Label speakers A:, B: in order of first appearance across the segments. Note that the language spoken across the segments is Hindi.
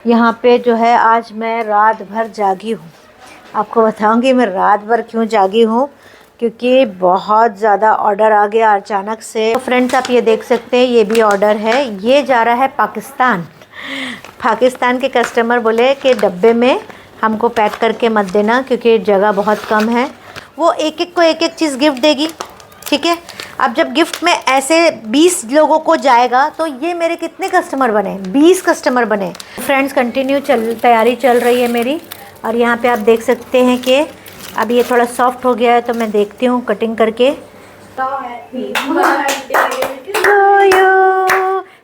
A: यहाँ पे जो है आज मैं रात भर जागी हूँ। आपको बताऊँगी मैं रात भर क्यों जागी हूँ, क्योंकि बहुत ज़्यादा ऑर्डर आ गया अचानक से। तो फ्रेंड्स आप ये देख सकते हैं, ये भी ऑर्डर है, ये जा रहा है पाकिस्तान। पाकिस्तान के कस्टमर बोले कि डब्बे में हमको पैक करके मत देना क्योंकि जगह बहुत कम है। वो एक एक को एक एक चीज़ गिफ्ट देगी, ठीक है। अब जब गिफ्ट में ऐसे 20 लोगों को जाएगा तो ये मेरे कितने कस्टमर बने, 20 कस्टमर बने। फ्रेंड्स कंटिन्यू तैयारी चल रही है मेरी। और यहाँ पे आप देख सकते हैं कि अब ये थोड़ा सॉफ्ट हो गया है, तो मैं देखती हूँ कटिंग करके।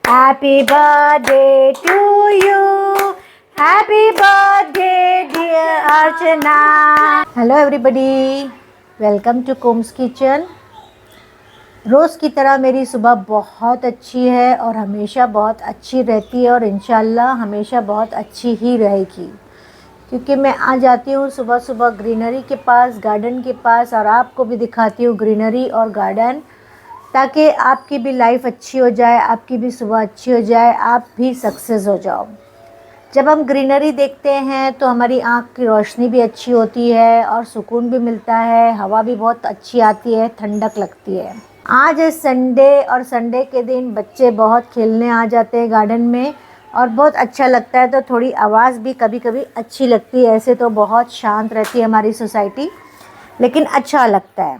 A: Happy birthday to you, happy birthday dear Archana. Hello everybody, welcome to Kom's kitchen. रोज़ की तरह मेरी सुबह बहुत अच्छी है और हमेशा बहुत अच्छी रहती है और इंशाल्लाह हमेशा बहुत अच्छी ही रहेगी, क्योंकि मैं आ जाती हूँ सुबह सुबह ग्रीनरी के पास, गार्डन के पास, और आपको भी दिखाती हूँ ग्रीनरी और गार्डन, ताकि आपकी भी लाइफ अच्छी हो जाए, आपकी भी सुबह अच्छी हो जाए, आप भी सक्सेस हो जाओ। जब हम ग्रीनरी देखते हैं तो हमारी आँख की रोशनी भी अच्छी होती है और सुकून भी मिलता है, हवा भी बहुत अच्छी आती है, ठंडक लगती है। आज है संडे और संडे के दिन बच्चे बहुत खेलने आ जाते हैं गार्डन में और बहुत अच्छा लगता है। तो थोड़ी आवाज़ भी कभी कभी अच्छी लगती है। ऐसे तो बहुत शांत रहती है हमारी सोसाइटी, लेकिन अच्छा लगता है।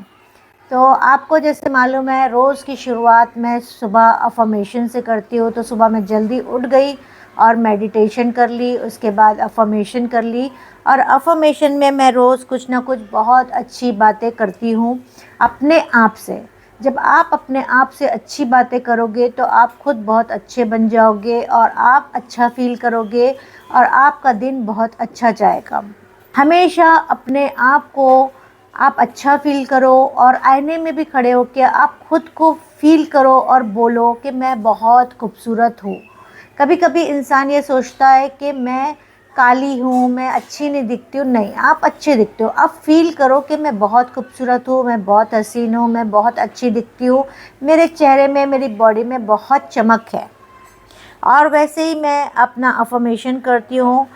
A: तो आपको जैसे मालूम है, रोज़ की शुरुआत मैं सुबह अफर्मेशन से करती हूँ। तो सुबह मैं जल्दी उठ गई और मेडिटेशन कर ली, उसके बाद अफर्मेशन कर ली। और अफर्मेशन में मैं रोज़ कुछ ना कुछ बहुत अच्छी बातें करती हूँ अपने आप से। जब आप अपने आप से अच्छी बातें करोगे तो आप खुद बहुत अच्छे बन जाओगे और आप अच्छा फील करोगे और आपका दिन बहुत अच्छा जाएगा। हमेशा अपने आप को आप अच्छा फील करो और आईने में भी खड़े होकर आप खुद को फील करो और बोलो कि मैं बहुत खूबसूरत हूँ। कभी कभी इंसान ये सोचता है कि मैं काली हूँ, मैं अच्छी नहीं दिखती हूँ। नहीं, आप अच्छे दिखते हो। आप फील करो कि मैं बहुत खूबसूरत हूँ, मैं बहुत हसीन हूँ, मैं बहुत अच्छी दिखती हूँ, मेरे चेहरे में, मेरी बॉडी में बहुत चमक है। और वैसे ही मैं अपना अफर्मेशन करती हूँ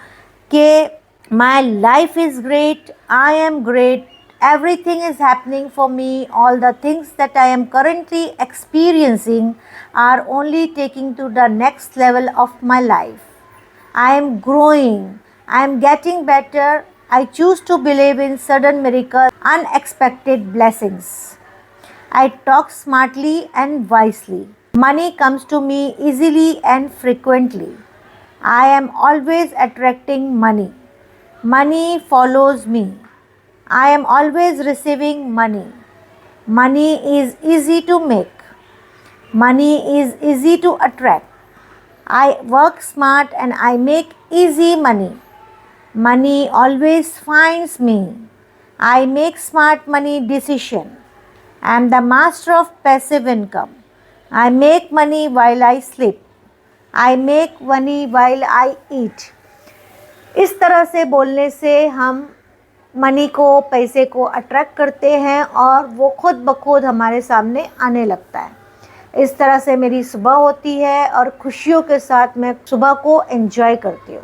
A: कि my life is great, I am great, everything is happening for me, all the things that I am currently experiencing are only taking to the next level of my life. I am growing, I am getting better, I choose to believe in sudden miracles, unexpected blessings. I talk smartly and wisely. Money comes to me easily and frequently. I am always attracting money. Money follows me. I am always receiving money. Money is easy to make. Money is easy to attract. I work smart and I make easy money. Money always finds me. I make smart money decision. I am the master of passive income. I make money while I sleep. I make money while I eat. इस तरह से बोलने से हम मनी को, पैसे को अट्रैक्ट करते हैं और वो खुद ब खुद हमारे सामने आने लगता है। इस तरह से मेरी सुबह होती है और खुशियों के साथ मैं सुबह को एंजॉय करती हूँ।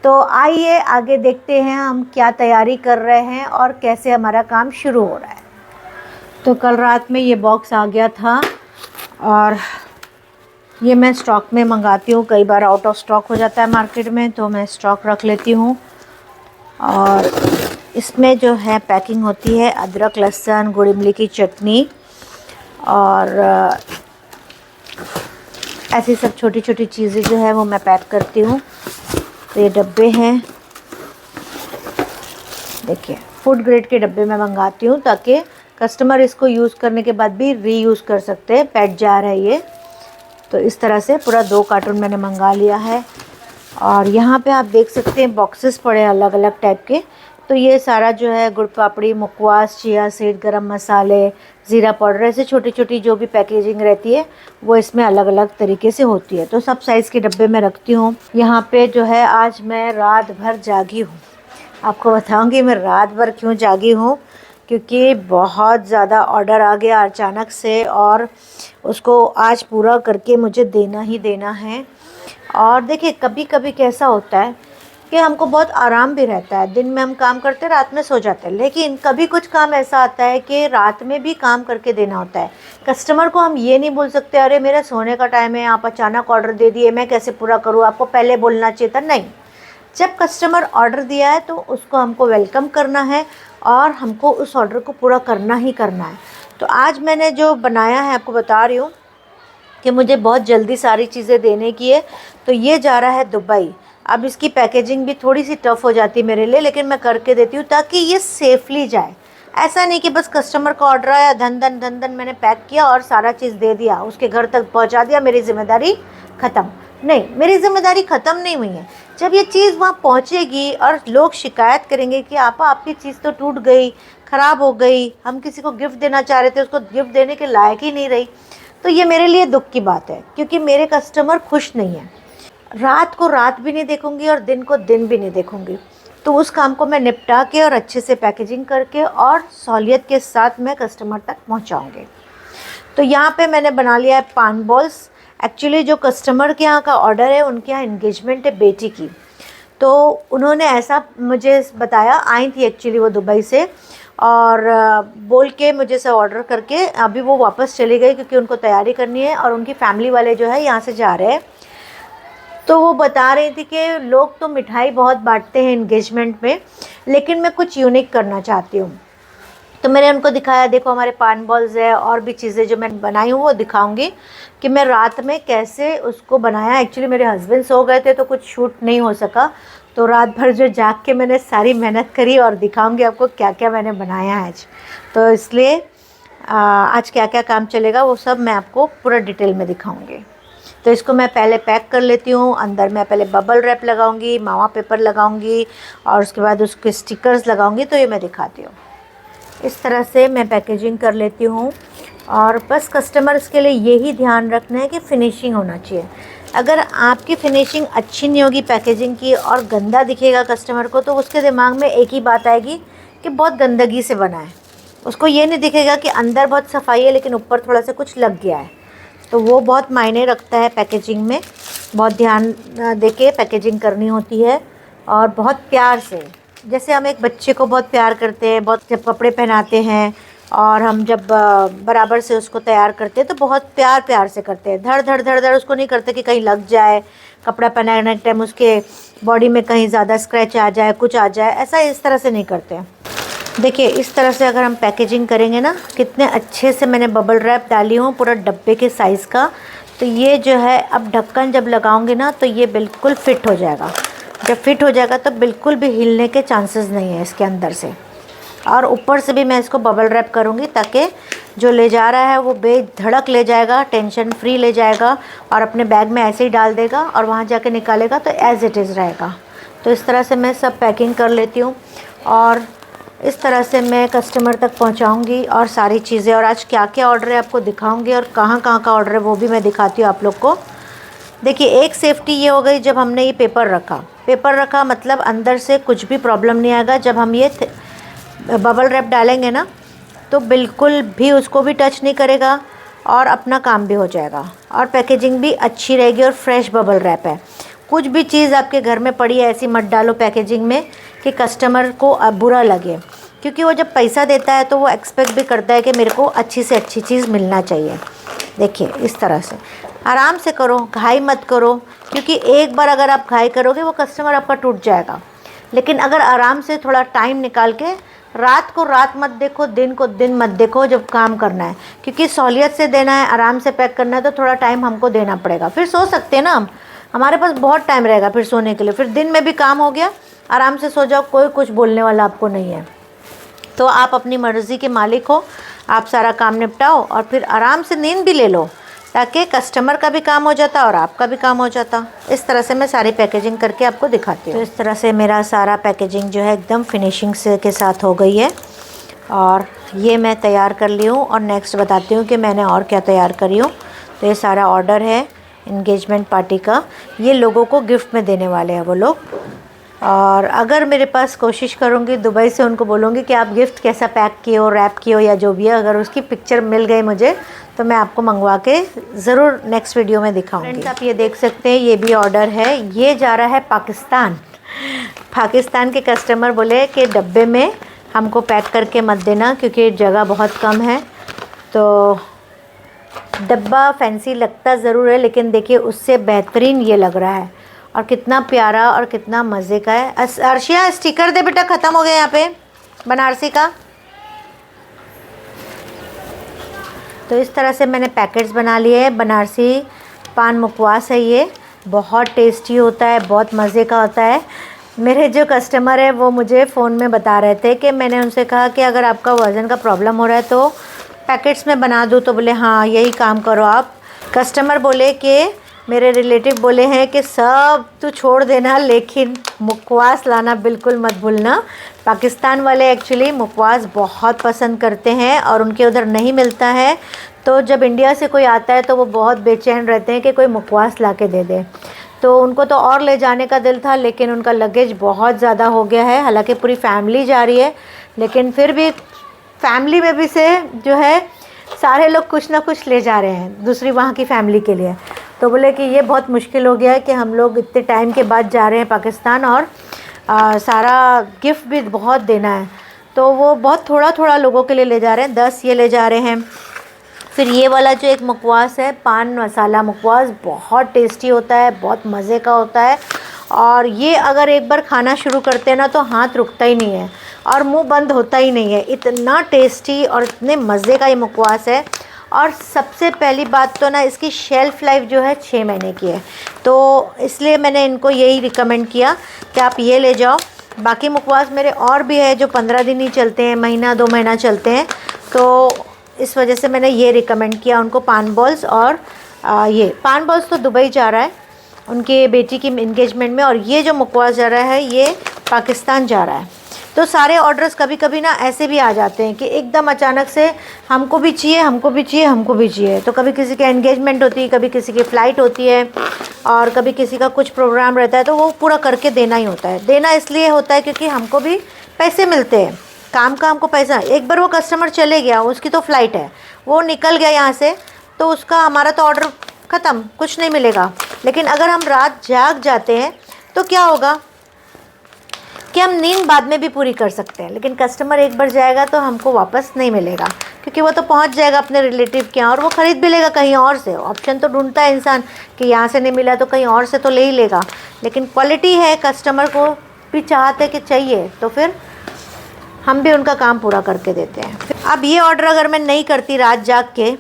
A: तो आइए आगे देखते हैं हम क्या तैयारी कर रहे हैं और कैसे हमारा काम शुरू हो रहा है। तो कल रात में ये बॉक्स आ गया था और ये मैं स्टॉक में मंगाती हूँ। कई बार आउट ऑफ स्टॉक हो जाता है मार्केट में, तो मैं स्टॉक रख लेती हूँ। और इसमें जो है पैकिंग होती है अदरक, लहसुन, गुड़ इमली की चटनी और ऐसी सब छोटी छोटी चीज़ें जो है वो मैं पैक करती हूँ। तो ये डब्बे हैं, देखिए फूड ग्रेड के डब्बे में मंगाती हूँ ताकि कस्टमर इसको यूज़ करने के बाद भी रीयूज़ कर सकते हैं। पैक जार है ये। तो इस तरह से पूरा 2 कार्टून मैंने मंगा लिया है। और यहाँ पे आप देख सकते हैं बॉक्सेस पड़े हैं अलग अलग टाइप के। तो ये सारा जो है गुड़ पापड़ी, मुखवास, चिया सीड, गरम मसाले, ज़ीरा पाउडर, ऐसे छोटी छोटी जो भी पैकेजिंग रहती है वो इसमें अलग अलग तरीके से होती है। तो सब साइज़ के डब्बे में रखती हूँ। यहाँ पे जो है आज मैं रात भर जागी हूँ। आपको बताऊँगी मैं रात भर क्यों जागी हूँ, क्योंकि बहुत ज़्यादा ऑर्डर आ गया अचानक से और उसको आज पूरा करके मुझे देना ही देना है। और देखिए कभी कभी कैसा होता है कि हमको बहुत आराम भी रहता है, दिन में हम काम करते रात में सो जाते हैं, लेकिन कभी कुछ काम ऐसा आता है कि रात में भी काम करके देना होता है। कस्टमर को हम ये नहीं बोल सकते अरे मेरा सोने का टाइम है, आप अचानक ऑर्डर दे दिए, मैं कैसे पूरा करूँ, आपको पहले बोलना चाहिए था। नहीं, जब कस्टमर ऑर्डर दिया है तो उसको हमको वेलकम करना है और हमको उस ऑर्डर को पूरा करना ही करना है। तो आज मैंने जो बनाया है आपको बता रही हूँ कि मुझे बहुत जल्दी सारी चीज़ें देने की है। तो ये जा रहा है दुबई। अब इसकी पैकेजिंग भी थोड़ी सी टफ़ हो जाती है मेरे लिए, लेकिन मैं करके देती हूँ ताकि ये सेफली जाए। ऐसा नहीं कि बस कस्टमर का ऑर्डर आया, धन धन धन धन मैंने पैक किया और सारा चीज़ दे दिया, उसके घर तक पहुँचा दिया, मेरी ज़िम्मेदारी ख़त्म। नहीं, मेरी ज़िम्मेदारी ख़त्म नहीं हुई है। जब ये चीज़ वहाँ पहुँचेगी और लोग शिकायत करेंगे कि आपा आपकी चीज़ तो टूट गई, ख़राब हो गई, हम किसी को गिफ्ट देना चाह रहे थे, उसको गिफ्ट देने के लायक ही नहीं रही, तो ये मेरे लिए दुख की बात है, क्योंकि मेरे कस्टमर खुश नहीं हैं। रात को रात भी नहीं देखूंगी और दिन को दिन भी नहीं देखूंगी। तो उस काम को मैं निपटा के और अच्छे से पैकेजिंग करके और सहूलियत के साथ मैं कस्टमर तक पहुंचाऊंगी। तो यहाँ पे मैंने बना लिया है पान बॉल्स। एक्चुअली जो कस्टमर के यहाँ का ऑर्डर है, उनके यहाँ इंगेजमेंट है बेटी की, तो उन्होंने ऐसा मुझे बताया, आई थी एक्चुअली वो दुबई से, और बोल के मुझे से ऑर्डर करके अभी वो वापस चली गई क्योंकि उनको तैयारी करनी है और उनकी फैमिली वाले जो है यहाँ से जा रहे हैं। तो वो बता रही थी कि लोग तो मिठाई बहुत बांटते हैं इंगेजमेंट में, लेकिन मैं कुछ यूनिक करना चाहती हूँ। तो मैंने उनको दिखाया, देखो हमारे पान बॉल्स है और भी चीज़ें जो मैं बनाई हूँ वो दिखाऊंगी कि मैं रात में कैसे उसको बनाया। एक्चुअली मेरे हस्बैंड सो गए थे तो कुछ शूट नहीं हो सका, तो रात भर जो जाग के मैंने सारी मेहनत करी और दिखाऊंगी आपको क्या क्या मैंने बनाया है आज। तो इसलिए आज क्या क्या काम चलेगा वो सब मैं आपको पूरा डिटेल में दिखाऊंगी। तो इसको मैं पहले पैक कर लेती हूँ। अंदर मैं पहले बबल रैप लगाऊंगी, मावा पेपर लगाऊंगी और उसके बाद उसके स्टिकर्स लगाऊंगी। तो ये मैं दिखाती हूँ, इस तरह से मैं पैकेजिंग कर लेती हूँ। और बस कस्टमर्स के लिए यही ध्यान रखना है कि फ़िनिशिंग होना चाहिए। अगर आपकी फ़िनिशिंग अच्छी नहीं होगी पैकेजिंग की और गंदा दिखेगा कस्टमर को, तो उसके दिमाग में एक ही बात आएगी कि बहुत गंदगी से बना है। उसको ये नहीं दिखेगा कि अंदर बहुत सफाई है लेकिन ऊपर थोड़ा सा कुछ लग गया है। तो वो बहुत मायने रखता है पैकेजिंग में, बहुत ध्यान देके पैकेजिंग करनी होती है और बहुत प्यार से। जैसे हम एक बच्चे को बहुत प्यार करते हैं, बहुत जब कपड़े पहनाते हैं और हम जब बराबर से उसको तैयार करते हैं तो बहुत प्यार से करते हैं। धड़ धड़ धड़ धड़ उसको नहीं करते कि कहीं लग जाए, कपड़ा पहनाने के टाइम उसके बॉडी में कहीं ज़्यादा स्क्रैच आ जाए, कुछ आ जाए, ऐसा इस तरह से नहीं करते हैं। देखिए इस तरह से अगर हम पैकेजिंग करेंगे ना, कितने अच्छे से मैंने बबल रैप डाली हूँ पूरा डब्बे के साइज़ का। तो ये जो है अब ढक्कन जब लगाऊंगे ना तो ये बिल्कुल फिट हो जाएगा। जब फिट हो जाएगा तो बिल्कुल भी हिलने के चांसेस नहीं है इसके अंदर से। और ऊपर से भी मैं इसको बबल रैप करूँगी ताकि जो ले जा रहा है वो बेधड़क ले जाएगा, टेंशन फ्री ले जाएगा और अपने बैग में ऐसे ही डाल देगा और वहाँ जाके निकालेगा तो एज़ इट इज़ रहेगा। तो इस तरह से मैं सब पैकिंग कर लेती हूँ और इस तरह से मैं कस्टमर तक पहुंचाऊंगी और सारी चीज़ें। और आज क्या क्या ऑर्डर है आपको दिखाऊंगी और कहाँ कहाँ का ऑर्डर है वो भी मैं दिखाती हूँ आप लोग को। देखिए एक सेफ़्टी ये हो गई, जब हमने ये पेपर रखा मतलब अंदर से कुछ भी प्रॉब्लम नहीं आएगा। जब हम ये बबल रैप डालेंगे ना तो बिल्कुल भी उसको भी टच नहीं करेगा और अपना काम भी हो जाएगा और पैकेजिंग भी अच्छी रहेगी और फ्रेश बबल रैप है। कुछ भी चीज़ आपके घर में पड़ी है ऐसी मत डालो पैकेजिंग में कि कस्टमर को बुरा लगे, क्योंकि वो जब पैसा देता है तो वो एक्सपेक्ट भी करता है कि मेरे को अच्छी से अच्छी चीज़ मिलना चाहिए। देखिए इस तरह से आराम से करो, घाई मत करो, क्योंकि एक बार अगर आप घाई करोगे वो कस्टमर आपका टूट जाएगा। लेकिन अगर आराम से थोड़ा टाइम निकाल के, रात को रात मत देखो, दिन को दिन मत देखो जब काम करना है, क्योंकि सहूलियत से देना है, आराम से पैक करना है तो थोड़ा टाइम हमको देना पड़ेगा। फिर सो सकते हैं ना हम, हमारे पास बहुत टाइम रहेगा फिर सोने के लिए। फिर दिन में भी काम हो गया, आराम से सो जाओ, कोई कुछ बोलने वाला आपको नहीं है। तो आप अपनी मर्ज़ी के मालिक हो, आप सारा काम निपटाओ और फिर आराम से नींद भी ले लो, ताकि कस्टमर का भी काम हो जाता और आपका भी काम हो जाता। इस तरह से मैं सारी पैकेजिंग करके आपको दिखाती हूँ। तो इस तरह से मेरा सारा पैकेजिंग जो है एकदम फिनिशिंग से के साथ हो गई है और ये मैं तैयार कर ली हूँ। और नेक्स्ट बताती हूँ कि मैंने और क्या तैयार करी हूँ। तो ये सारा ऑर्डर है इंगेजमेंट पार्टी का, ये लोगों को गिफ्ट में देने वाले हैं वो लोग। और अगर मेरे पास कोशिश करूँगी दुबई से उनको बोलूँगी कि आप गिफ्ट कैसा पैक किए हो, रैप किए हो या जो भी है, अगर उसकी पिक्चर मिल गई मुझे तो मैं आपको मंगवा के ज़रूर नेक्स्ट वीडियो में दिखाऊंगी। फ्रेंड्स आप ये देख सकते हैं, ये भी ऑर्डर है, ये जा रहा है पाकिस्तान। पाकिस्तान के कस्टमर बोले कि डब्बे में हमको पैक करके मत देना क्योंकि जगह बहुत कम है। तो डब्बा फैंसी लगता ज़रूर है लेकिन देखिए उससे बेहतरीन ये लग रहा है और कितना प्यारा और कितना मज़े का है। अर्शिया स्टिकर दे बेटा, ख़त्म हो गया यहाँ पे बनारसी का। तो इस तरह से मैंने पैकेट्स बना लिए हैं। बनारसी पान मुखवास है, ये बहुत टेस्टी होता है, बहुत मज़े का होता है। मेरे जो कस्टमर है वो मुझे फ़ोन में बता रहे थे कि मैंने उनसे कहा कि अगर आपका वज़न का प्रॉब्लम हो रहा है तो पैकेट्स में बना दूँ, तो बोले हाँ यही काम करो आप। कस्टमर बोले कि मेरे रिलेटिव बोले हैं कि सब तो छोड़ देना लेकिन मुखवास लाना बिल्कुल मत भूलना। पाकिस्तान वाले एक्चुअली मुखवास बहुत पसंद करते हैं और उनके उधर नहीं मिलता है, तो जब इंडिया से कोई आता है तो वो बहुत बेचैन रहते हैं कि कोई मुखवास ला के दे दे। तो उनको तो और ले जाने का दिल था लेकिन उनका लगेज बहुत ज़्यादा हो गया है। हालांकि पूरी फैमिली जा रही है लेकिन फिर भी फैमिली में भी से जो है सारे लोग कुछ ना कुछ ले जा रहे हैं दूसरी वहाँ की फैमिली के लिए। तो बोले कि ये बहुत मुश्किल हो गया है कि हम लोग इतने टाइम के बाद जा रहे हैं पाकिस्तान और सारा गिफ्ट भी बहुत देना है, तो वो बहुत थोड़ा थोड़ा लोगों के लिए ले जा रहे हैं। 10 ये ले जा रहे हैं। फिर ये वाला जो एक मुखवास है, पान मसाला मुखवास, बहुत टेस्टी होता है, बहुत मज़े का होता है और ये अगर एक बार खाना शुरू करते हैं ना तो हाथ रुकता ही नहीं है और मुंह बंद होता ही नहीं है। इतना टेस्टी और इतने मज़े का ये मुखवास है। और सबसे पहली बात तो ना इसकी शेल्फ़ लाइफ जो है 6 महीने की है, तो इसलिए मैंने इनको यही रिकमेंड किया कि आप ये ले जाओ। बाकी मुखवास मेरे और भी है जो 15 दिन ही चलते हैं, महीना 2 महीना चलते हैं, तो इस वजह से मैंने ये रिकमेंड किया उनको पान बॉल्स। और ये पान बॉल्स तो दुबई जा रहा है उनके बेटी की इंगेजमेंट में, और ये जो मुखवास जा रहा है ये पाकिस्तान जा रहा है। तो सारे ऑर्डर्स कभी कभी ना ऐसे भी आ जाते हैं कि एकदम अचानक से हमको भी चाहिए, हमको भी चाहिए, हमको भी चाहिए। तो कभी किसी की एंगेजमेंट होती है, कभी किसी की फ़्लाइट होती है और कभी किसी का कुछ प्रोग्राम रहता है, तो वो पूरा करके देना ही होता है। देना इसलिए होता है क्योंकि हमको भी पैसे मिलते हैं, काम का हमको पैसा। एक बार वो कस्टमर चले गया, उसकी तो फ़्लाइट है, वो निकल गया यहाँ से, तो उसका हमारा तो ऑर्डर ख़त्म, कुछ नहीं मिलेगा। लेकिन अगर हम रात जाग जाते हैं तो क्या होगा कि हम नींद बाद में भी पूरी कर सकते हैं, लेकिन कस्टमर एक बार जाएगा तो हमको वापस नहीं मिलेगा क्योंकि वो तो पहुंच जाएगा अपने रिलेटिव के यहाँ और वो ख़रीद भी लेगा कहीं और से। ऑप्शन तो ढूंढता है इंसान कि यहाँ से नहीं मिला तो कहीं और से तो ले ही लेगा, लेकिन क्वालिटी है, कस्टमर को भी चाहते कि चाहिए, तो फिर हम भी उनका काम पूरा करके देते हैं। अब ये ऑर्डर अगर मैं नहीं करती रात जाग के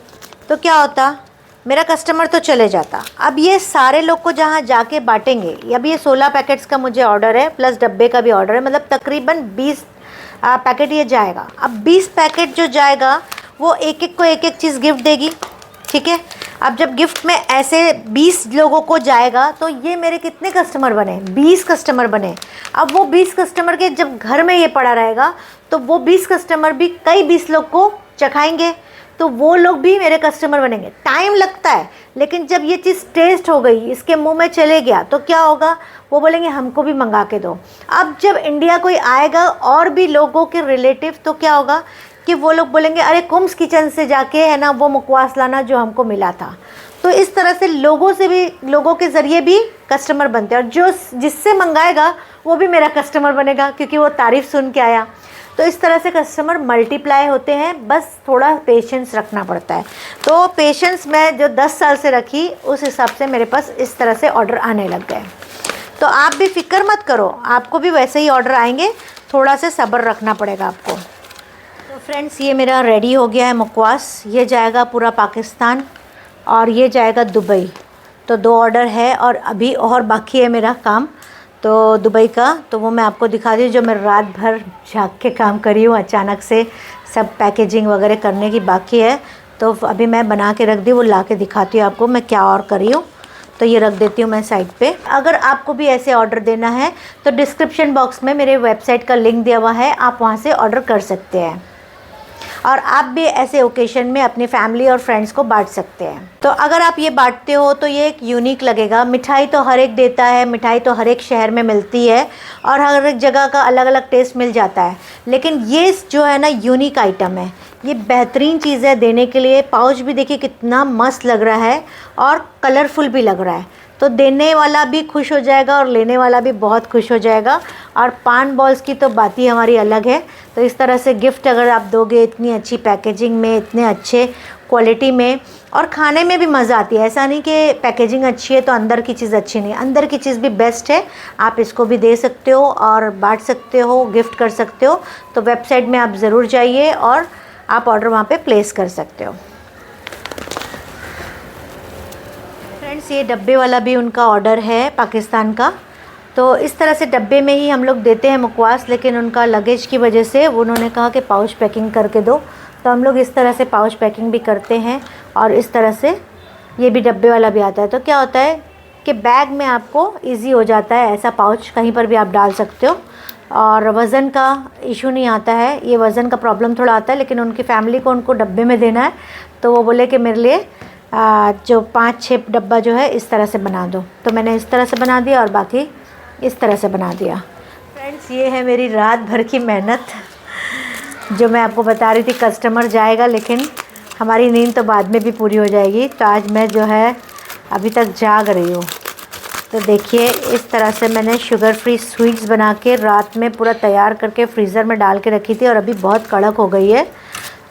A: तो क्या होता, मेरा कस्टमर तो चले जाता। अब ये सारे लोग को जहाँ जाके बांटेंगे, अब ये 16 पैकेट्स का मुझे ऑर्डर है प्लस डब्बे का भी ऑर्डर है, मतलब तकरीबन 20 पैकेट ये जाएगा। अब 20 पैकेट जो जाएगा वो एक एक को एक एक चीज़ गिफ्ट देगी, ठीक है। अब जब गिफ्ट में ऐसे 20 लोगों को जाएगा तो ये मेरे कितने कस्टमर बने, 20 कस्टमर बने। अब वो 20 कस्टमर के जब घर में ये पड़ा रहेगा तो वो 20 कस्टमर भी कई 20 लोग को चखाएंगे, तो वो लोग भी मेरे कस्टमर बनेंगे। टाइम लगता है लेकिन जब ये चीज़ टेस्ट हो गई, इसके मुंह में चले गया, तो क्या होगा, वो बोलेंगे हमको भी मंगा के दो। अब जब इंडिया कोई आएगा और भी लोगों के रिलेटिव, तो क्या होगा कि वो लोग बोलेंगे अरे कुम्स किचन से जाके है ना वो मुखवास लाना जो हमको मिला था। तो इस तरह से लोगों से भी, लोगों के ज़रिए भी कस्टमर बनते हैं और जो जिससे मंगाएगा वो भी मेरा कस्टमर बनेगा क्योंकि वो तारीफ़ सुन के आया। तो इस तरह से कस्टमर मल्टीप्लाई होते हैं, बस थोड़ा पेशेंस रखना पड़ता है। तो पेशेंस मैं जो 10 साल से रखी उस हिसाब से मेरे पास इस तरह से ऑर्डर आने लग गए। तो आप भी फिक्र मत करो, आपको भी वैसे ही ऑर्डर आएंगे, थोड़ा से सब्र रखना पड़ेगा आपको। तो फ्रेंड्स ये मेरा रेडी हो गया है मुखवास, ये जाएगा पूरा पाकिस्तान और ये जाएगा दुबई। तो 2 ऑर्डर है और अभी और बाकी है मेरा काम तो दुबई का, तो वो मैं आपको दिखा दी जो मैं रात भर जाग के काम करी हूँ। अचानक से सब पैकेजिंग वगैरह करने की बाकी है, तो अभी मैं बना के रख दी, वो ला के दिखाती हूँ आपको मैं क्या और करी हूँ। तो ये रख देती हूँ मैं साइड पे। अगर आपको भी ऐसे ऑर्डर देना है तो डिस्क्रिप्शन बॉक्स में मेरे वेबसाइट का लिंक दिया हुआ है, आप वहाँ से ऑर्डर कर सकते हैं। और आप भी ऐसे ओकेशन में अपनी फैमिली और फ्रेंड्स को बांट सकते हैं। तो अगर आप ये बांटते हो तो ये एक यूनिक लगेगा। मिठाई तो हर एक देता है, मिठाई तो हर एक शहर में मिलती है और हर एक जगह का अलग अलग टेस्ट मिल जाता है, लेकिन ये जो है ना यूनिक आइटम है, ये बेहतरीन चीज़ है देने के लिए। पाउच भी देखिए कितना मस्त लग रहा है और कलरफुल भी लग रहा है, तो देने वाला भी खुश हो जाएगा और लेने वाला भी बहुत खुश हो जाएगा। और पान बॉल्स की तो बात ही हमारी अलग है। तो इस तरह से गिफ्ट अगर आप दोगे इतनी अच्छी पैकेजिंग में, इतने अच्छे क्वालिटी में, और खाने में भी मज़ा आती है। ऐसा नहीं कि पैकेजिंग अच्छी है तो अंदर की चीज़ अच्छी नहीं, अंदर की चीज़ भी बेस्ट है। आप इसको भी दे सकते हो और बांट सकते हो, गिफ्ट कर सकते हो। तो वेबसाइट में आप ज़रूर जाइए और आप ऑर्डर वहाँ पे प्लेस कर सकते हो। फ्रेंड्स, ये डब्बे वाला भी उनका ऑर्डर है पाकिस्तान का। तो इस तरह से डब्बे में ही हम लोग देते हैं मुखवास, लेकिन उनका लगेज की वजह से उन्होंने कहा कि पाउच पैकिंग करके दो, तो हम लोग इस तरह से पाउच पैकिंग भी करते हैं। और इस तरह से ये भी डब्बे वाला भी आता है। तो क्या होता है कि बैग में आपको इजी हो जाता है, ऐसा पाउच कहीं पर भी आप डाल सकते हो और वज़न का इशू नहीं आता है। ये वज़न का प्रॉब्लम थोड़ा आता है, लेकिन उनकी फैमिली को उनको डब्बे में देना है, तो वो बोले कि मेरे लिए जो 5-6 डब्बा जो है इस तरह से बना दो। तो मैंने इस तरह से बना दिया और बाकी इस तरह से बना दिया। फ्रेंड्स, ये है मेरी रात भर की मेहनत जो मैं आपको बता रही थी। कस्टमर जाएगा लेकिन हमारी नींद तो बाद में भी पूरी हो जाएगी। तो आज मैं जो है अभी तक जाग रही हूँ। तो देखिए इस तरह से मैंने शुगर फ्री स्वीट्स बना के रात में पूरा तैयार करके फ्रीज़र में डाल के रखी थी और अभी बहुत कड़क हो गई है।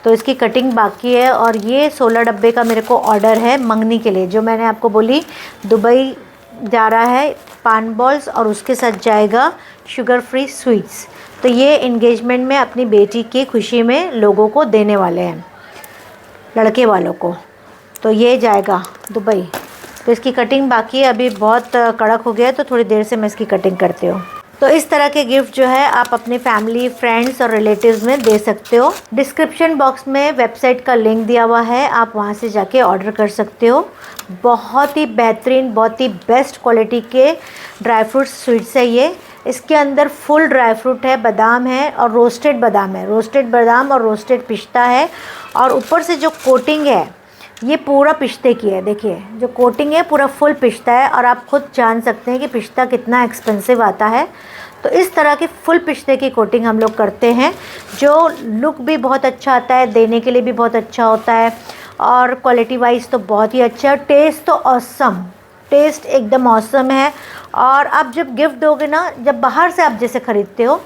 A: तो इसकी कटिंग बाकी है। और ये 16 डब्बे का मेरे को ऑर्डर है मंगनी के लिए, जो मैंने आपको बोली दुबई जा रहा है पान बॉल्स और उसके साथ जाएगा शुगर फ्री स्वीट्स। तो ये इंगेजमेंट में अपनी बेटी की खुशी में लोगों को देने वाले हैं, लड़के वालों को। तो ये जाएगा दुबई। तो इसकी कटिंग बाकी है, अभी बहुत कड़क हो गया है, तो थोड़ी देर से मैं इसकी कटिंग करती हूँ। तो इस तरह के गिफ्ट जो है आप अपनी फैमिली, फ्रेंड्स और रिलेटिव्स में दे सकते हो। डिस्क्रिप्शन बॉक्स में वेबसाइट का लिंक दिया हुआ है, आप वहाँ से जाके ऑर्डर कर सकते हो। बहुत ही बेहतरीन, बहुत ही बेस्ट क्वालिटी के ड्राई फ्रूट स्वीट्स है ये। इसके अंदर फुल ड्राई फ्रूट है, बादाम है और रोस्टेड बादाम है, रोस्टेड बादाम और रोस्टेड पिस्ता है। और ऊपर से जो कोटिंग है ये पूरा पिस्ते की है। देखिए जो कोटिंग है पूरा फुल पिस्ता है, और आप खुद जान सकते हैं कि पिस्ता कितना एक्सपेंसिव आता है। तो इस तरह की फुल पिस्ते की कोटिंग हम लोग करते हैं, जो लुक भी बहुत अच्छा आता है, देने के लिए भी बहुत अच्छा होता है और क्वालिटी वाइज तो बहुत ही अच्छा है। टेस्ट तो ऑसम, टेस्ट एकदम ऑसम है। और आप जब गिफ्ट दोगे ना, जब बाहर से आप जैसे ख़रीदते हो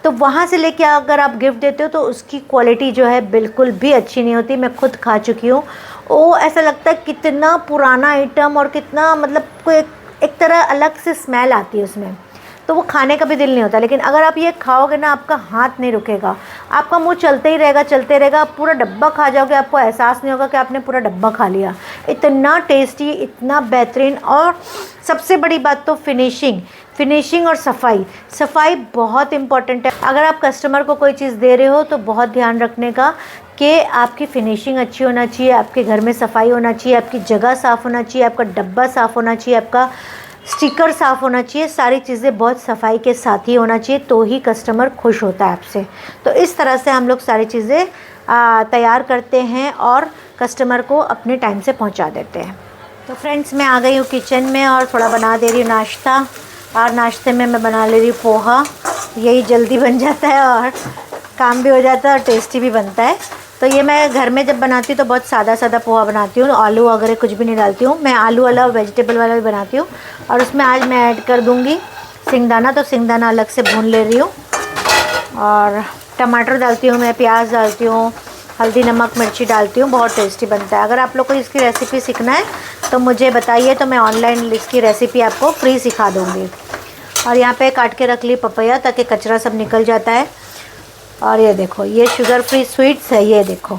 A: तो वहाँ से लेके अगर आप गिफ्ट देते हो तो उसकी क्वालिटी जो है बिल्कुल भी अच्छी नहीं होती। मैं खुद खा चुकी हूँ। वो ऐसा लगता है कितना पुराना आइटम और कितना मतलब कोई एक तरह अलग से स्मेल आती है उसमें, तो वो खाने का भी दिल नहीं होता। लेकिन अगर आप ये खाओगे ना, आपका हाथ नहीं रुकेगा, आपका मुंह चलते ही रहेगा, चलते रहेगा। आप पूरा डब्बा खा जाओगे, आपको एहसास नहीं होगा कि आपने पूरा डब्बा खा लिया। इतना टेस्टी, इतना बेहतरीन। और सबसे बड़ी बात तो फिनिशिंग और सफाई बहुत इम्पॉर्टेंट है। अगर आप कस्टमर को कोई चीज़ दे रहे हो तो बहुत ध्यान रखने का कि आपकी फिनिशिंग अच्छी होना चाहिए, आपके घर में सफाई होना चाहिए, आपकी जगह साफ़ होना चाहिए, आपका डब्बा साफ़ होना चाहिए, आपका स्टिकर साफ़ होना चाहिए। सारी चीज़ें बहुत सफाई के साथ ही होना चाहिए, तो ही कस्टमर खुश होता है आपसे। तो इस तरह से हम लोग सारी चीज़ें तैयार करते हैं और कस्टमर को अपने टाइम से पहुंचा देते हैं। तो फ्रेंड्स, मैं आ गई हूँ किचन में और थोड़ा बना दे रही हूँ नाश्ता। और नाश्ते में मैं बना ले रही हूँ पोहा। यही जल्दी बन जाता है और काम भी हो जाता है और टेस्टी भी बनता है। तो ये मैं घर में जब बनाती हूँ तो बहुत सादा पोहा बनाती हूँ, आलू वगैरह कुछ भी नहीं डालती हूँ। मैं आलू वाला वेजिटेबल वाला भी बनाती हूँ। और उसमें आज मैं ऐड कर दूँगी सिंगदाना, तो सिंगदाना अलग से भून ले रही हूँ। और टमाटर डालती हूँ मैं, प्याज डालती हूँ, हल्दी, नमक, मिर्ची डालती हूँ। बहुत टेस्टी बनता है। अगर आप लोग को इसकी रेसिपी सीखना है तो मुझे बताइए, तो मैं ऑनलाइन इसकी रेसिपी आपको फ्री सिखा दूँगी। और यहाँ पे काट के रख ली पपैया ताकि कचरा सब निकल जाता है। और ये देखो, ये शुगर फ्री स्वीट्स है। ये देखो,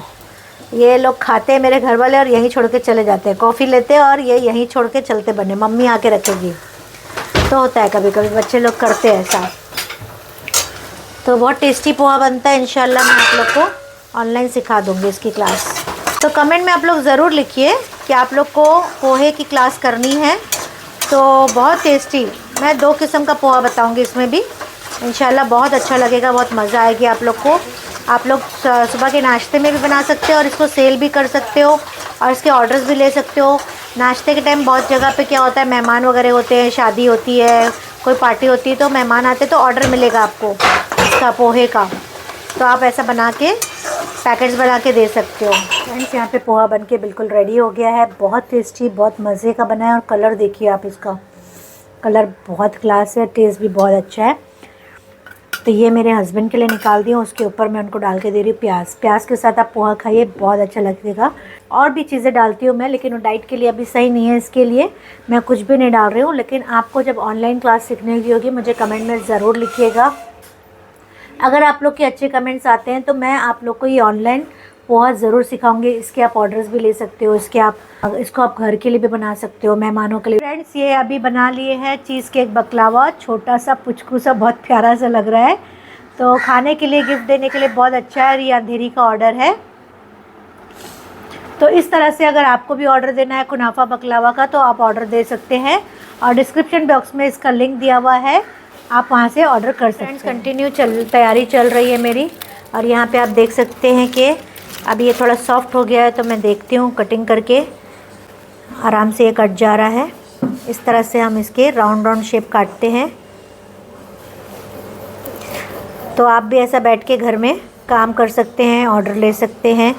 A: ये लोग खाते हैं मेरे घर वाले और यहीं छोड़ के चले जाते हैं। कॉफ़ी लेते हैं और ये यहीं छोड़ के चलते बने, मम्मी आके रखेगी। तो होता है कभी कभी, बच्चे लोग करते हैं ऐसा। तो बहुत टेस्टी पोहा बनता है। इंशाल्लाह मैं आप लोग को ऑनलाइन सिखा दूँगी इसकी क्लास। तो कमेंट में आप लोग ज़रूर लिखिए कि आप लोग को पोहे की क्लास करनी है। तो बहुत टेस्टी, मैं 2 किस्म का पोहा बताऊंगी इसमें भी। इंशाल्लाह बहुत अच्छा लगेगा, बहुत मज़ा आएगी आप लोग को। आप लोग सुबह के नाश्ते में भी बना सकते हो और इसको सेल भी कर सकते हो और इसके ऑर्डर्स भी ले सकते हो। नाश्ते के टाइम बहुत जगह पे क्या होता है, मेहमान वगैरह होते हैं, शादी होती है, कोई पार्टी होती है, तो मेहमान आते तो ऑर्डर मिलेगा आपको इसका पोहे का, तो आप ऐसा बना के पैकेट्स बना के दे सकते हो। फ्रेंड्स यहाँ पे पोहा बन के बिल्कुल रेडी हो गया है। बहुत टेस्टी, बहुत मज़े का बना है और कलर देखिए आप, इसका कलर बहुत क्लास है, टेस्ट भी बहुत अच्छा है। तो ये मेरे हस्बैंड के लिए निकाल दिया, उसके ऊपर मैं उनको डाल के दे रही हूँ प्याज। प्याज के साथ आप पोहा खाइए, बहुत अच्छा लगेगा। और भी चीज़ें डालती हूँ मैं, लेकिन वो डाइट के लिए अभी सही नहीं है, इसके लिए मैं कुछ भी नहीं डाल रही हूँ। लेकिन आपको जब ऑनलाइन क्लास सीखने की होगी, मुझे कमेंट में ज़रूर लिखिएगा। अगर आप लोग के अच्छे कमेंट्स आते हैं तो मैं आप लोग को ये ऑनलाइन पोहा ज़रूर सिखाऊंगी। इसके आप ऑर्डर्स भी ले सकते हो, इसको आप घर के लिए भी बना सकते हो, मेहमानों के लिए। फ्रेंड्स ये अभी बना लिए हैं चीज़ केक बकलावा, छोटा सा पुचकू सा, बहुत प्यारा सा लग रहा है। तो खाने के लिए, गिफ्ट देने के लिए बहुत अच्छा है। ये अंधेरी का ऑर्डर है। तो इस तरह से अगर आपको भी ऑर्डर देना है कुनाफा बकलावा का तो आप ऑर्डर दे सकते हैं और डिस्क्रिप्शन बॉक्स में इसका लिंक दिया हुआ है, आप वहाँ से ऑर्डर कर सकते हैं। कंटिन्यू तैयारी चल रही है मेरी। और यहाँ पे आप देख सकते हैं कि अब ये थोड़ा सॉफ्ट हो गया है, तो मैं देखती हूँ कटिंग करके आराम से ये कट जा रहा है। इस तरह से हम इसके राउंड राउंड शेप काटते हैं। तो आप भी ऐसा बैठ के घर में काम कर सकते हैं, ऑर्डर ले सकते हैं।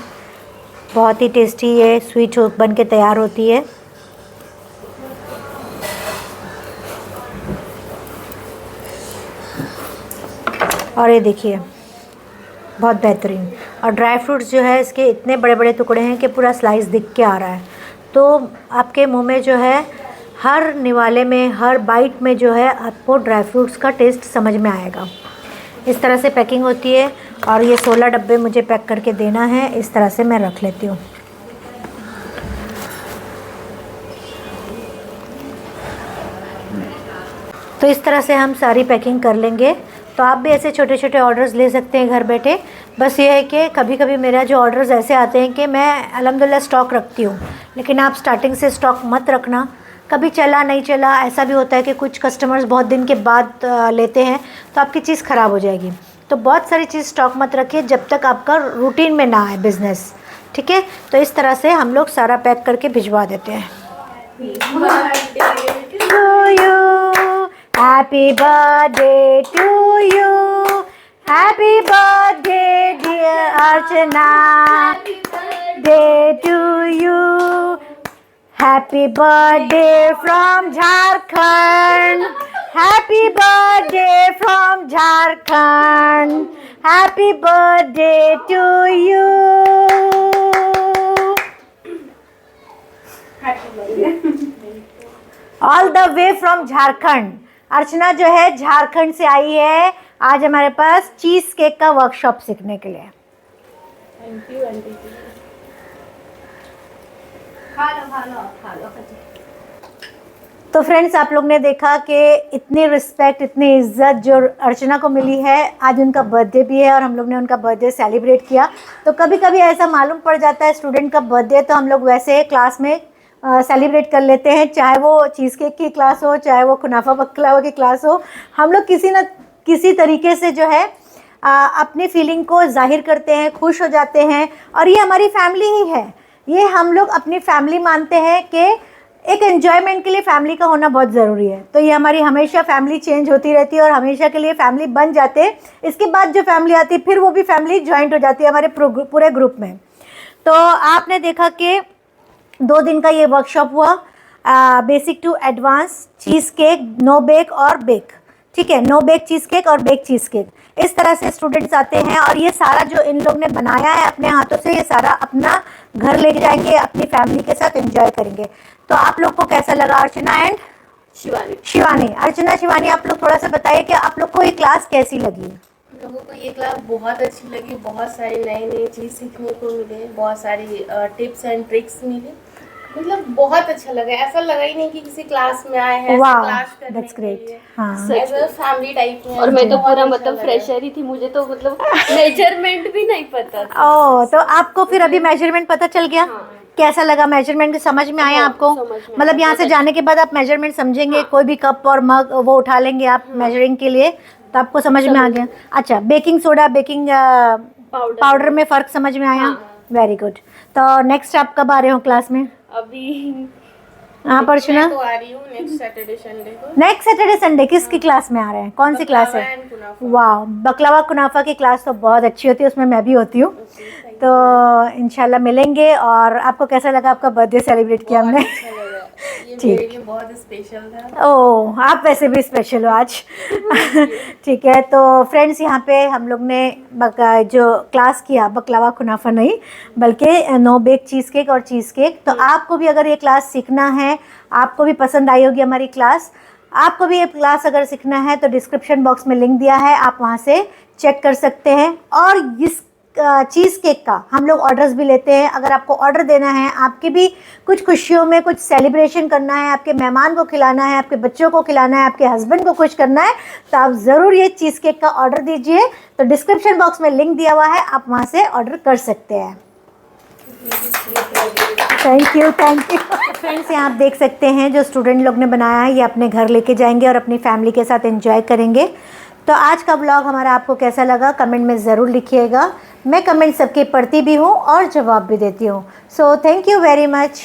A: बहुत ही टेस्टी ये स्वीट बन के तैयार होती है। और ये देखिए बहुत बेहतरीन। और ड्राई फ्रूट्स जो है इसके इतने बड़े बड़े टुकड़े हैं कि पूरा स्लाइस दिख के आ रहा है। तो आपके मुंह में जो है हर निवाले में, हर बाइट में जो है आपको ड्राई फ्रूट्स का टेस्ट समझ में आएगा। इस तरह से पैकिंग होती है। और ये 16 डब्बे मुझे पैक करके देना है। इस तरह से मैं रख लेती हूँ। तो इस तरह से हम सारी पैकिंग कर लेंगे। तो आप भी ऐसे छोटे छोटे ऑर्डर्स ले सकते हैं घर बैठे। बस ये है कि कभी कभी मेरा जो ऑर्डर्स ऐसे आते हैं कि मैं अल्हम्दुलिल्लाह स्टॉक रखती हूँ, लेकिन आप स्टार्टिंग से स्टॉक मत रखना। कभी चला नहीं चला, ऐसा भी होता है कि कुछ कस्टमर्स बहुत दिन के बाद लेते हैं, तो आपकी चीज़ ख़राब हो जाएगी। तो बहुत सारी चीज़ स्टॉक मत रखिए जब तक आपका रूटीन में ना आए बिज़नेस, ठीक है। तो इस तरह से हम लोग सारा पैक करके भिजवा देते हैं। Happy birthday to you. Happy birthday dear Archana. Happy birthday to you. Happy birthday from Jharkhand. Happy birthday from Jharkhand. Happy birthday to you. Happy birthday. All the way from Jharkhand. अर्चना जो है झारखंड से आई है आज हमारे पास चीज़ केक का वर्कशॉप सीखने के लिए।
B: Thank you aunty. खा लो।
A: तो फ्रेंड्स आप लोग ने देखा कि इतनी रिस्पेक्ट, इतनी इज्जत जो अर्चना को मिली है। आज उनका बर्थडे भी है और हम लोग ने उनका बर्थडे सेलिब्रेट किया। तो कभी कभी ऐसा मालूम पड़ जाता है स्टूडेंट का बर्थडे, तो हम लोग वैसे क्लास में सेलिब्रेट कर लेते हैं, चाहे वो चीज़ केक की क्लास हो, चाहे वो कुनाफा बकलावा की क्लास हो। हम लोग किसी न किसी तरीके से जो है अपनी फीलिंग को जाहिर करते हैं, खुश हो जाते हैं। और ये हमारी फैमिली ही है, ये हम लोग अपनी फैमिली मानते हैं कि एक एन्जॉयमेंट के लिए फैमिली का होना बहुत ज़रूरी है। तो ये हमारी हमेशा फैमिली चेंज होती रहती है और हमेशा के लिए फैमिली बन जाते हैं। इसके बाद जो फैमिली आती है फिर वो भी फैमिली जॉइंट हो जाती है हमारे पूरे ग्रुप में। तो आपने देखा कि 2 दिन का ये वर्कशॉप हुआ, basic to advance cheesecake, no bake और बेक, ठीक है। नो बेक चीज़ केक और बेक चीज़ केक, इस तरह से स्टूडेंट्स आते हैं। और ये सारा जो इन लोग ने बनाया है अपने हाथों से, ये सारा अपना घर ले जाएंगे, अपनी फैमिली के साथ एंजॉय करेंगे। तो आप लोग को कैसा लगा अर्चना एंड शिवानी? अर्चना, शिवानी, आप लोग थोड़ा सा बताइए कि आप लोग को ये क्लास कैसी लगी?
B: लोगों को ये क्लास बहुत अच्छी लगी। बहुत सारी नई चीज़ सीखने को मिले, बहुत सारी टिप्स एंड ट्रिक्स मिले। मतलब बहुत अच्छा लगा। ऐसा लगा ही नहीं कि किसी क्लास में आए हैं, क्लास करने
A: दैट्स ग्रेट।
B: के लिए।
A: हाँ,
B: ऐसा फैमिली टाइप में।
C: और मैं तो पूरा मतलब फ्रेशर ही थी, मुझे तो मतलब मेजरमेंट भी नहीं पता था।
A: ओह, तो आपको फिर अभी मेजरमेंट पता चल गया? कैसा लगा मेजरमेंट? समझ में आया आपको? मतलब यहाँ से जाने के बाद आप मेजरमेंट समझेंगे, कोई भी कप और मग वो उठा लेंगे आप मेजरिंग के लिए, तो आपको समझ में आ गया। अच्छा, बेकिंग सोडा, बेकिंग पाउडर में फ़र्क समझ में आया?
C: हाँ।
A: Very good. तो नेक्स्ट आप कब आ रहे हो क्लास में?
C: अभी
A: हाँ परशुना,
B: मैं तो आ रही हूँ नेक्स्ट सैटरडे संडे को।
A: नेक्स्ट सैटरडे संडे किसकी क्लास में आ रहे हैं? कौन सी क्लास है?
B: बकलावा and कुनाफा।
A: वाह, बकलावा कुनाफा की क्लास तो बहुत अच्छी होती है, उसमें मैं भी होती हूँ। तो इंशाल्लाह मिलेंगे। और आपको कैसा लगा आपका बर्थडे सेलिब्रेट किया हमने?
B: अच्छा लगा, ये
A: ठीक।
B: मेरे लिए बहुत स्पेशल था।
A: ओह, आप वैसे भी स्पेशल हो आज। ठीक है, तो फ्रेंड्स यहाँ पे हम लोग ने जो क्लास किया, बकलावा कुनाफा नहीं बल्कि नो बेक चीज़ केक और चीज़ केक। तो आपको भी अगर ये क्लास सीखना है, आपको भी पसंद आई होगी हमारी क्लास, आपको भी ये क्लास अगर सीखना है तो डिस्क्रिप्शन बॉक्स में लिंक दिया है, आप वहाँ से चेक कर सकते हैं। और इस चीज़ केक का हम लोग ऑर्डर्स भी लेते हैं। अगर आपको ऑर्डर देना है, आपके भी कुछ खुशियों में कुछ सेलिब्रेशन करना है, आपके मेहमान को खिलाना है, आपके बच्चों को खिलाना है, आपके हस्बैंड को खुश करना है, तो आप ज़रूर ये चीज़ केक का ऑर्डर दीजिए। तो डिस्क्रिप्शन बॉक्स में लिंक दिया हुआ है, आप वहाँ से ऑर्डर कर सकते हैं। Thank you, thank you. Friends यहाँ आप देख सकते हैं जो स्टूडेंट लोग ने बनाया है, ये अपने घर लेके जाएंगे और अपनी फैमिली के साथ एंजॉय करेंगे। तो आज का ब्लॉग हमारा आपको कैसा लगा कमेंट में ज़रूर लिखिएगा। मैं कमेंट सबके पढ़ती भी हूँ और जवाब भी देती हूँ। So thank you very much.